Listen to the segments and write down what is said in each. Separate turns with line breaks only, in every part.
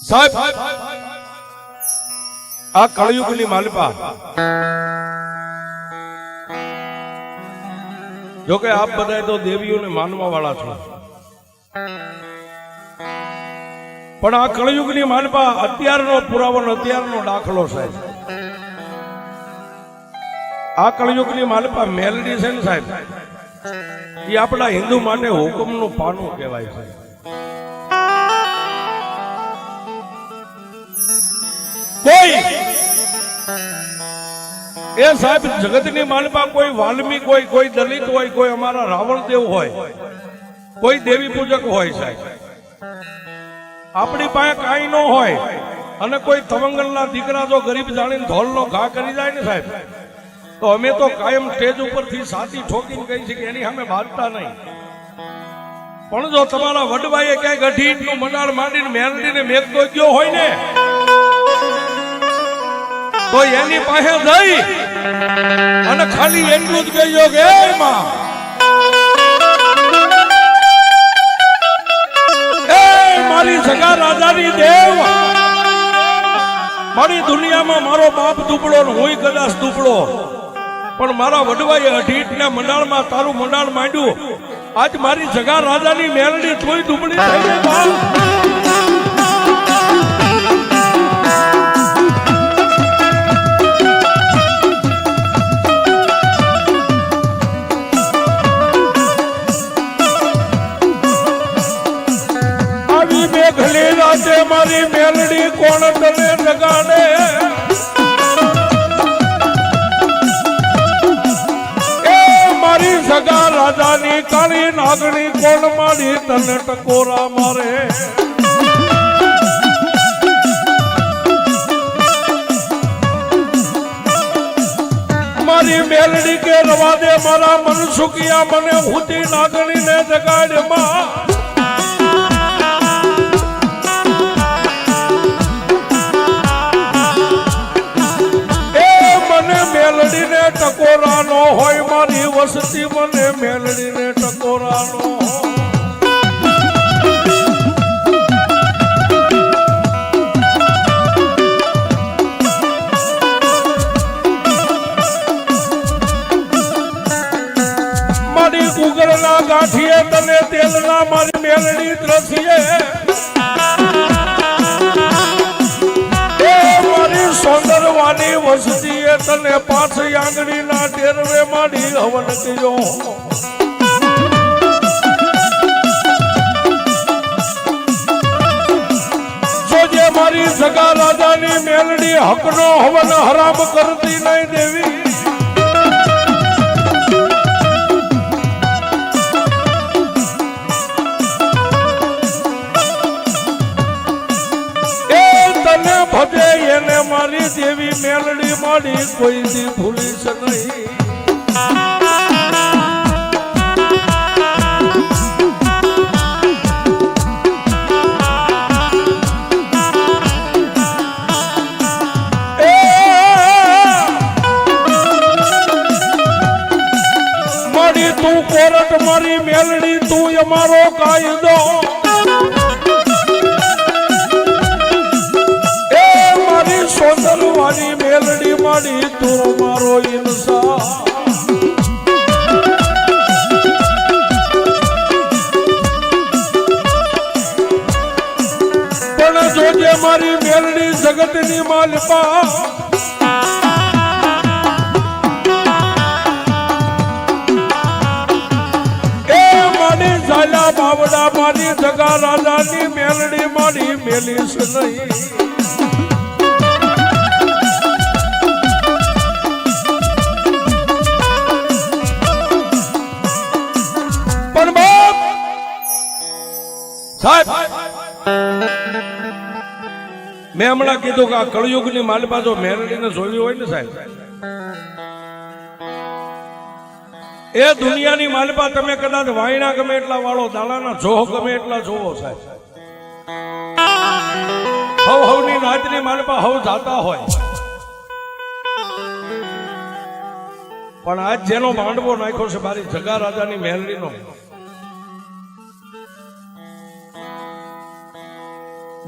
સાહેબ આ કળયુગની માલિપા જો કે આપ બધા તો દેવીઓને માનવા વાળા છો, પણ આ કળયુગની માલિપા અત્યારનો પુરાવો અત્યારનો દાખલો સાહેબ. આ કળયુગની માલિપા મેલડી છે ને સાહેબ, એ આપણા હિન્દુ માટે હુકમનું પાનું કહેવાય છે. કોઈ એ સાહેબ જગતની માલિપા કોઈ વાલ્મીક હોય, કોઈ દલિત હોય, કોઈ અમારા રાવણદેવ હોય, કોઈ દેવી પૂજક હોય સાહેબ. આપણી પાસે કાંઈ ન હોય અને કોઈ તવંગલના દીકરા જો ગરીબ જાણીને ધોલનો ઘા કરી જાય ને સાહેબ, તો અમે તો કાયમ સ્ટેજ ઉપરથી સાથી ઠોકીને કહી છે કે એની સામે બાંધતા નહીં. પણ જો તમારા વડવાઈએ ક્યાંક અઢીનું મનાર માંડીને મેલડીને મેઘતો ગયો હોય ને, તો એની પાસે જઈ અને ખાલી એટલું જ કહ્યું કે એ માં, એ મારી સગા રાજાની દેવ, મારી દુનિયામાં મારો બાપ દુબળો ને હું કદાચ દુબળો, પણ મારા વડવાએ અઢીટના મંડાળમાં તારું મંડાળ માંડ્યું. આજ મારી સગા રાજાની મેલડી થોડી દુબળી થઈ ગઈ. મેઘલી રાતે મારી મેલડી કોણ તને જગાડે, એ મારી સગા રાજાની કાળી નાગણી કોણ મારી તને ટકોરા મારે. મારી મેલડી કે રવા દે મારા મન સુખિયા, મને હુતી નાગણી ને જગાડે માં. મેલડીને ટકોરા નો હોય, મારી વસતી મને મેલડીને ટકોરા નો હોય. મારી કુગરના ગાંઠીએ તને તેલના મારી મેલડી દ્રસીએ, સોંદરવાની વસતીએ તને પાછી આંગળીના ટેરવે માડી હવન કર્યો. જોજે મારી સગા રાજાની મેલડી હકનો હવન હરામ કરતી નહીં દેવી. ભજે એને મારી દેવી મેલડી માડી કોઈ દી ભૂલીશ નહીં. મારી તું કોરટ, મારી મેલડી તું અમારો કાયદો. સોંદરવાની મેલડી માડી તું મારો ઇન્સાફ. પણ જોજે મારી મેલડી જગતની માલિપા, એ મારી ઝાલા બાવડા મારી સગા રાજાની મેલડી માડી મેલીશ નહીં. મેં હમણાં કીધું કે આ કળયુગની માલિપા જો મેલડીને જોવી હોય ને સાહેબ, એ દુનિયાની માલિપા તમે કદાચ વાયણા ગમે એટલા વાળો, દાડાના જોહ ગમે એટલા જોવો સાહેબ, હવ હવની નાચની માલિપા હવ જાતા હોય, પણ આજ જેનો માંડવો નાખ્યો છે મારી સગા રાજાની મેલડીનો,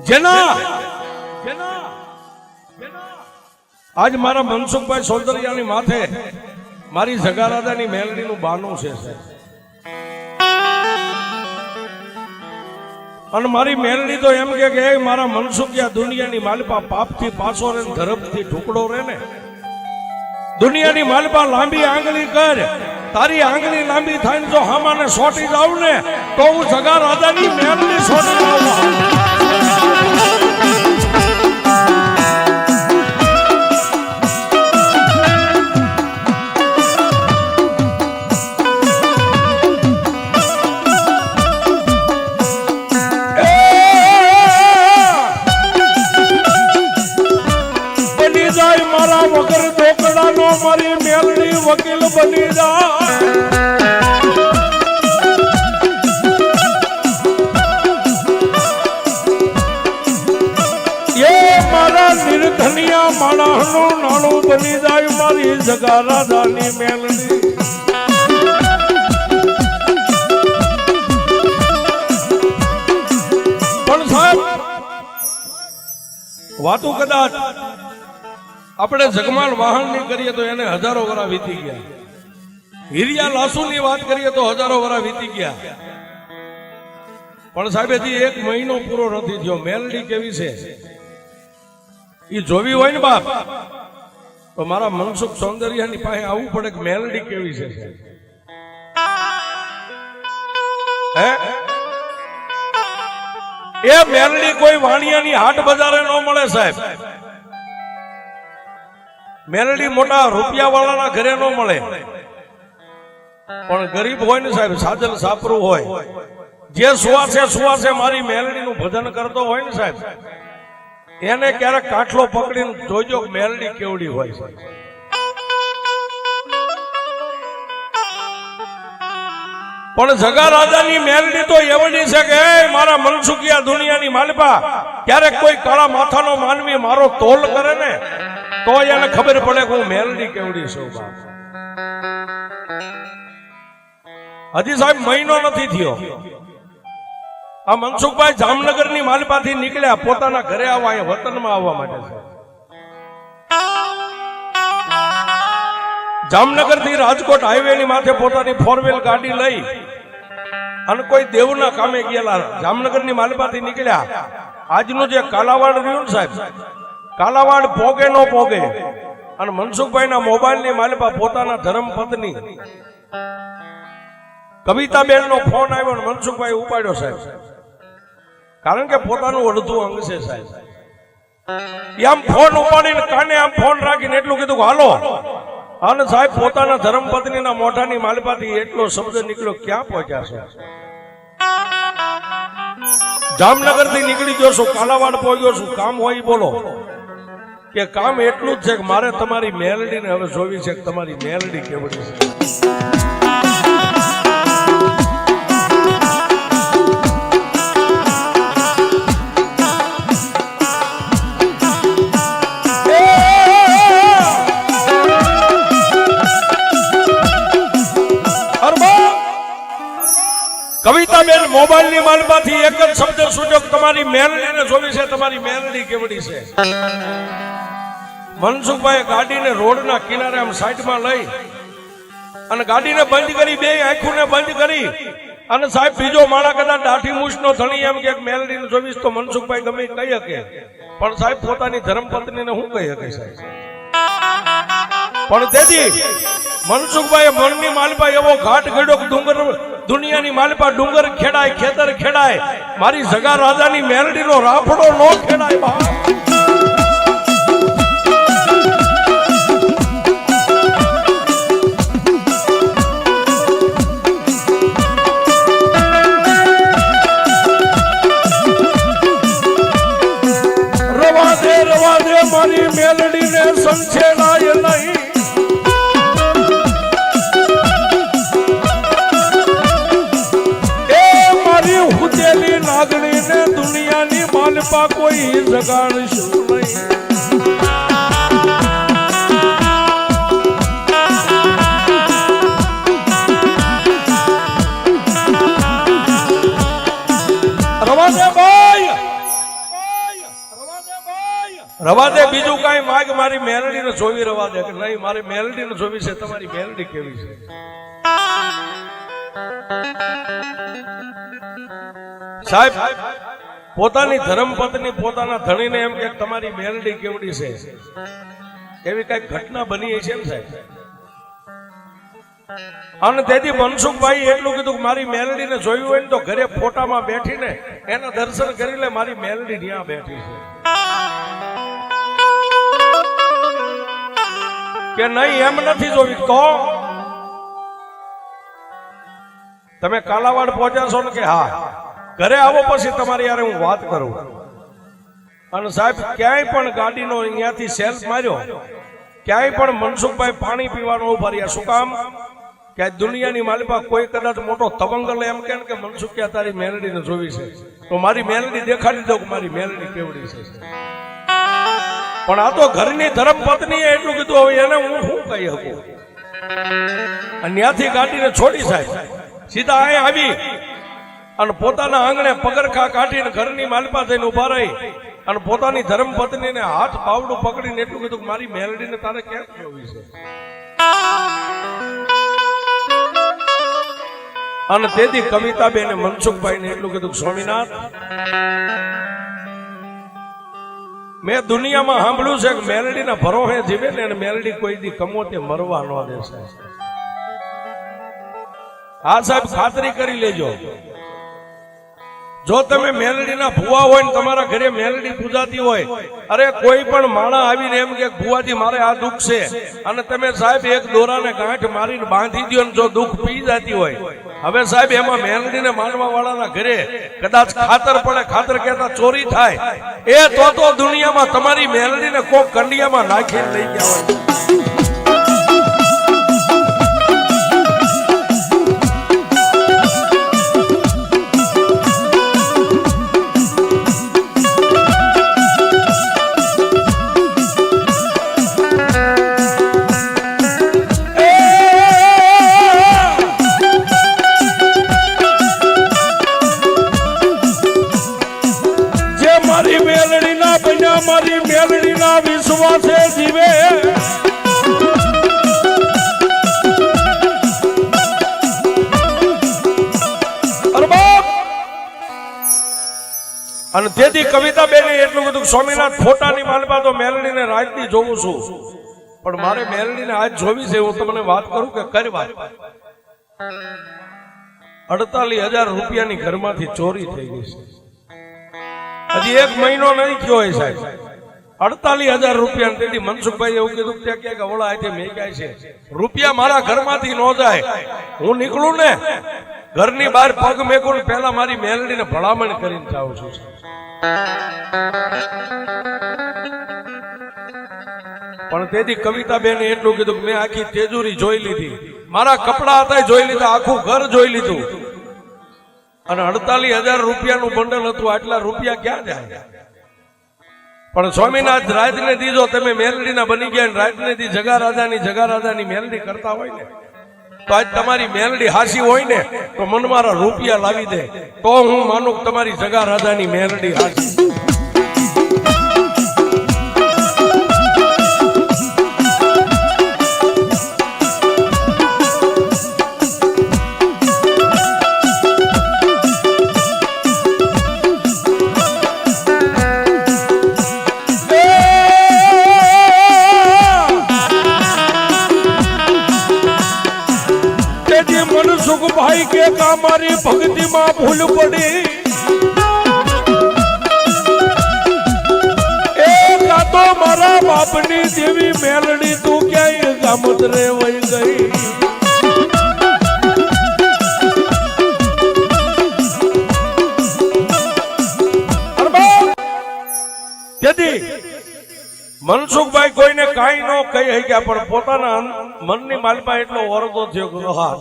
જેના આજ મારા મનસુખભાઈ સોદરિયાની માથે મારી જગારાદાની મેલડીનું બાનું છે અને મારી મેલડી તો એમ કે મારા મનસુખિયા દુનિયાની માલપા પાપથી પાછો રે ધરમથી ઢુકડો રે ને દુનિયાની માલપા લાંબી આંગળી કર તારી આંગળી લાંબી થાય ને જો હામાને સોટી જાવ ને તો હું જગારાદાની મેલડી સોટી જાઉં વગર ઢોકળાનો મારી મેલડી વકીલ બની જાય એ મારા નિર્ધનિયા માણસનું નાણું બની જાય મારી જગારાદાની મેલડી પણ સાહેબ વાતો કદાચ આપણે જગમાલ વાહનની કરીએ તો એને હજારો વર્ષ વીતી ગયા હિરિયા લાસુની વાત કરીએ તો હજારો વર્ષ વીતી ગયા પણ સાહેબ હજી 1 મહિનો પૂરો નથી થયો મેલડી કેવી છે એ જોવી હોય ને બાપ તો મારા મનસુખ સૌંદર્યની પાસે આવવું પડે કે મેલડી કેવી છે હે એ મેલડી કોઈ વાણિયાની હાટ બજારે ન મળે સાહેબ મેલડી મોટા રૂપિયા વાળાના ઘરે ન મળે પણ ગરીબ હોય ને સાહેબ સાજલ સાપરું હોય જે સુવાસે મારી મેલડીનું ભજન કરતો હોય ને સાહેબ એને ક્યારેક કાઠલો પકડીને જોજો મેલડી કેવડી હોય છે પણ જગારાદાની મેલડી તો એવડી છે કે મારા મનસુખિયા દુનિયાની માલપા ક્યારેક કોઈ કાળા માથાનો માનવી મારો તોલ કરે ને તો એને ખબર પડે કે હું મેલડી કેવડી છું હજી સાહેબ મહિનો નથી થયો આ મનસુખભાઈ જામનગરની માલપાથી નીકળ્યા પોતાના ઘરે આવવા અહીંયા વતનમાં આવવા માટે છે જામનગર થી રાજકોટ હાઈવે ની માથે પોતાની 4 ગાડી લઈ અને કોઈ દેવના કામે ગયેલા જામનગરની માલપાથી નીકળ્યા આજનું જે કાલાવાડ રહ્યું ને સાહેબ કાલાવાડ પોગે નો પોગે અને મનસુખભાઈ ના મોબાઈલ ની માલપા પોતાના ધર્મપત્ની કવિતાબેન નો ફોન આવ્યો ને મનસુખભાઈ ઉપાડ્યો સાહેબ કારણ કે પોતાનું અડધું અંગ છે સાહેબ આમ ફોન ઉપાડીને કાને આમ ફોન રાખીને એટલું કીધું હાલો અને સાહેબ પોતાના ધર્મપત્ની ના મોઢાની માલપાથી એટલો શબ્દ નીકળ્યો ક્યાં પહોંચ્યા છે જામનગર થી નીકળી ગયો છું કાલાવાડ પહોંચ્યો છું કામ હોય બોલો કે કામ એટલું જ છે કે મારે તમારી મેલડીને હવે જોવી છે કે તમારી મેલડી કેવડી છે કવિતાબેન મોબાઈલ ની માલપાથી એક જ શબ્દ સૂચક તમારી મેલડીને જોવી છે તમારી મેલડી કેવડી છે મનસુખભાઈ ગાડીને રોડના કિનારે આમ સાઈડમાં લઈ અને ગાડીને બંધ કરી બે આંખોને બંધ કરી અને સાહેબ બીજો માળા કદાચ દાઢી મૂછનો ધણી એમ કે મેલડીને જોવીશ તો મનસુખભાઈ ગમે કહી શકે પણ સાહેબ પોતાની ધર્મપત્નીને હું કહી શકે સાહેબ પણ તેથી મનસુખભાઈ મનની માલપા એવો ઘાટ ઘડ્યો ડુંગર દુનિયાની માલપા ડુંગર ખેડાય ખેતર ખેડાય મારી જગારાદાની મેલડીનો રાફડો નો ખેડાય બા રવા દે મારી મેલડીને સંછેડાય નહીં નાગણી ને દુનિયાની માલપા કોઈ જગાડશું નહીં રવાજે ભાઈ રવા દે, બીજું કાંઈ માગ, મારી મેલડીને જોવી રવા દે. કે નહીં, મારી મેલડીને જોવી છે. તમારી મેલડી કેવી છે? સાહેબ, પોતાની ધર્મપત્ની પોતાના ધણીને એમ કે તમારી મેલડી કેવડી છે, એવી કઈક ઘટના બની છે એમ સાહેબ. અને તેથી મનસુખભાઈ એટલું કીધું કે મારી મેલડીને જોયું હોય ને તો ઘરે ફોટામાં બેઠીને એના દર્શન કરી લે, મારી મેલડી ત્યાં બેઠી છે. કે નહીં એમ નથી જોવી તો તમે કાલાવાડ પહોંચ્યા છો ને? કે હા. ઘરે આવો પછી તમારી યારે હું વાત કરું. અને સાહેબ ક્યાંય પણ ગાડીનો અહીંયાથી સેલ્ફ માર્યો, ક્યાંય પણ મનસુખભાઈ પાણી પીવાનો ઉભા રહ્યા. શું કામ? કે દુનિયાની માલિપા કોઈ કદાચ મોટો તવંગલ એમ કે મનસુખ કે તારી મેલડીને જોવી છે તો મારી મેલડી દેખાડી દઉં કે મારી મેલડી કેવડી છે. પણ આ તો ઘરની ધર્મપત્નીએ એટલું કીધું, હવે એને હું શું કહી શકું? અને ત્યાંથી ગાડીને છોડી સાહેબ સીધા અહીં આવી અને પોતાના આંગણે પગરખા કાઢીને ઘરની માલિપા થઈને ઉભા રહી અને પોતાની ધર્મપત્નીને હાથ પાવડું પકડીને એટલું કીધું કે મારી મેલડીને તારે ક્યાં જોવી છે? અને તેથી કવિતાબેને મનસુખભાઈને એટલું કીધું, સ્વામિનાથ, મેં દુનિયામાં સાંભળ્યું છે કે મેલડીના ભરોહે જીવે ને મેલડી કોઈ દી કમોતે મરવા ન દેશે. હા સાહેબ, ખાતરી કરી લેજો. જો તમે મેલડીના ભુવા હોય ને તમારા ઘરે મેલડી પૂજાતી હોય, અરે કોઈ પણ માણા આવીને એમ કે ભુવાજી મારે આ દુઃખ છે, અને તમે સાહેબ એક દોરાને ગાંઠ મારીને બાંધી દો ને જો દુઃખ પી જતી હોય, હવે સાહેબ એમાં મેલડીને માનવા વાળાના ઘરે કદાચ ખાતર પડે, ખાતર કહેતા ચોરી થાય, એ તો દુનિયામાં તમારી મેલડીને કોક કંડિયામાં નાખીને લઈ ગયા હોય. મારી મેલડીના વિશ્વાસે જીવે. અને તેથી કવિતાબેને એટલું બધું, સ્વામિનાથ, ફોટાની માલપા તો મેલડીને રાજની જોઉં છું, પણ મારે મેલડીને આજ જોવી છે. હું તમને વાત કરું કે કરી વાત, 48,000 રૂપિયાની ઘરમાંથી ચોરી થઈ ગઈ છે. હજી 1 મહિનો નહીં થયો હોય સાહેબ, 48,000 રૂપિયા. તેથી મનસુખભાઈ એવું કીધું કે ક્યાંક અવળા હાથે મેકાય છે, રૂપિયા મારા ઘરમાંથી ન જાય. હું નીકળું ને ઘરની બહાર પગ મેકું ને પહેલા મારી મેલડીને ભલામણ કરીને જાઉં છું. પણ તેથી કવિતાબેને એટલું કીધું કે મેં આખી તેજુરી જોઈ લીધી, મારા કપડા હતા જોઈ લીધા, આખું ઘર જોઈ લીધું, અને 48,000 રૂપિયાનું બંડલ હતું. આટલા રૂપિયા ક્યાં જાય? પણ સ્વામિનાથ, રાજને દીજો તમે મેલડીના બની ગયા, રાજને દી જગા રાજાની મેલડી કરતા હોય ને, તો આજ તમારી મેલડી હાસી હોય ને તો મન મારા રૂપિયા લાવી દે, તો હું માનું કે તમારી જગા રાજાની મેલડી હાસી. મનસુખભાઈ કે મારી ભક્તિમાં ભૂલ પડી, એ કાતો મારા બાપની દેવી મેલડી તું ક્યાંય ગામતરે વહી ગઈ. તેથી મનસુખભાઈ કોઈને કાંઈ ન કહી શક્યા, પણ પોતાના મનની માલમાં એટલો ઓરડો થયો કે હા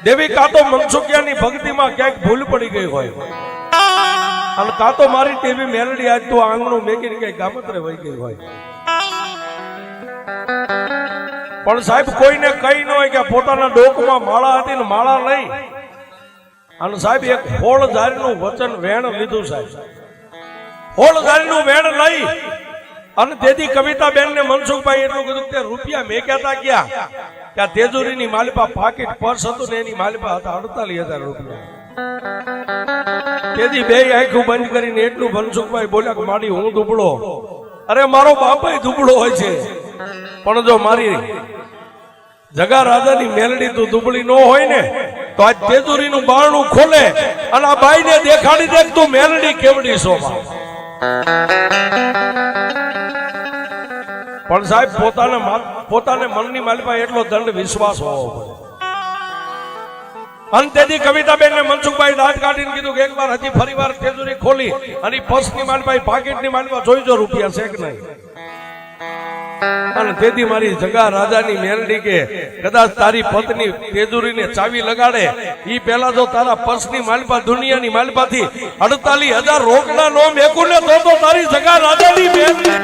દેવી કાં તો મનસુખિયાની ભક્તિમાં ક્યાંક ભૂલ પડી ગઈ હોય, અને કાં તો મારી દેવી મેલડી આજ તો આંગણું મેકીને કઈ ગામતરે વહી ગઈ હોય. પણ સાહેબ કોઈને કઈ ન હોય કે પોતાના ડોકમાં માળા હતી ને માળા લઈ અને સાહેબ એક ફોળ ધારીનું વચન વેણ લીધું. સાહેબ હોળગારીનું વેણ લઈ અને તેથી કવિતાબેન ને મનસુખભાઈ એટલું કીધું કે રૂપિયા મેક્યા તા ક્યાં કે આ તેજુરીની માલિપા પાકીટ પર્સ હતું ને એની માલિપા હતા 48,000 રૂપિયા. તેથી બે આંખો બંધ કરીને એટલું મનસુખભાઈ બોલ્યા કે મારી હું દુબળો, અરે મારો બાપાય દુબળો હોય છે, પણ જો મારી જગા રાજાની મેલડી તું દુબળી ન હોય ને તો આજ તેજુરીનું બારણું ખોલે અને આ બાઈને દેખાડી દે તું મેલડી કેવડી શોભા. પણ સાહેબ પોતાને મનની માલિપા એટલો દંડ વિશ્વાસ હોવો પડે. અને તેથી કવિતાબેન ને મનસુખભાઈ દાંત કાઢીને કીધું કે એકવાર હજી ફરીવાર તેજુરી ખોલી અને પર્સની માલિપા પાકીટની માલિપા જોઈજો રૂપિયા છે કે નહીં. અને તેથી મારી જગા રાજાની મેલડી કે કદાચ તારી પત્ની તેજુરીને ચાવી લગાડે ઈ પહેલા જો તારા પર્સની માલિપા દુનિયાની માલિપાથી 48,000 રોકડા નો મેકું ને તો તારી જગા રાજાની મેલડી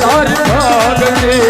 તારી ભાગતી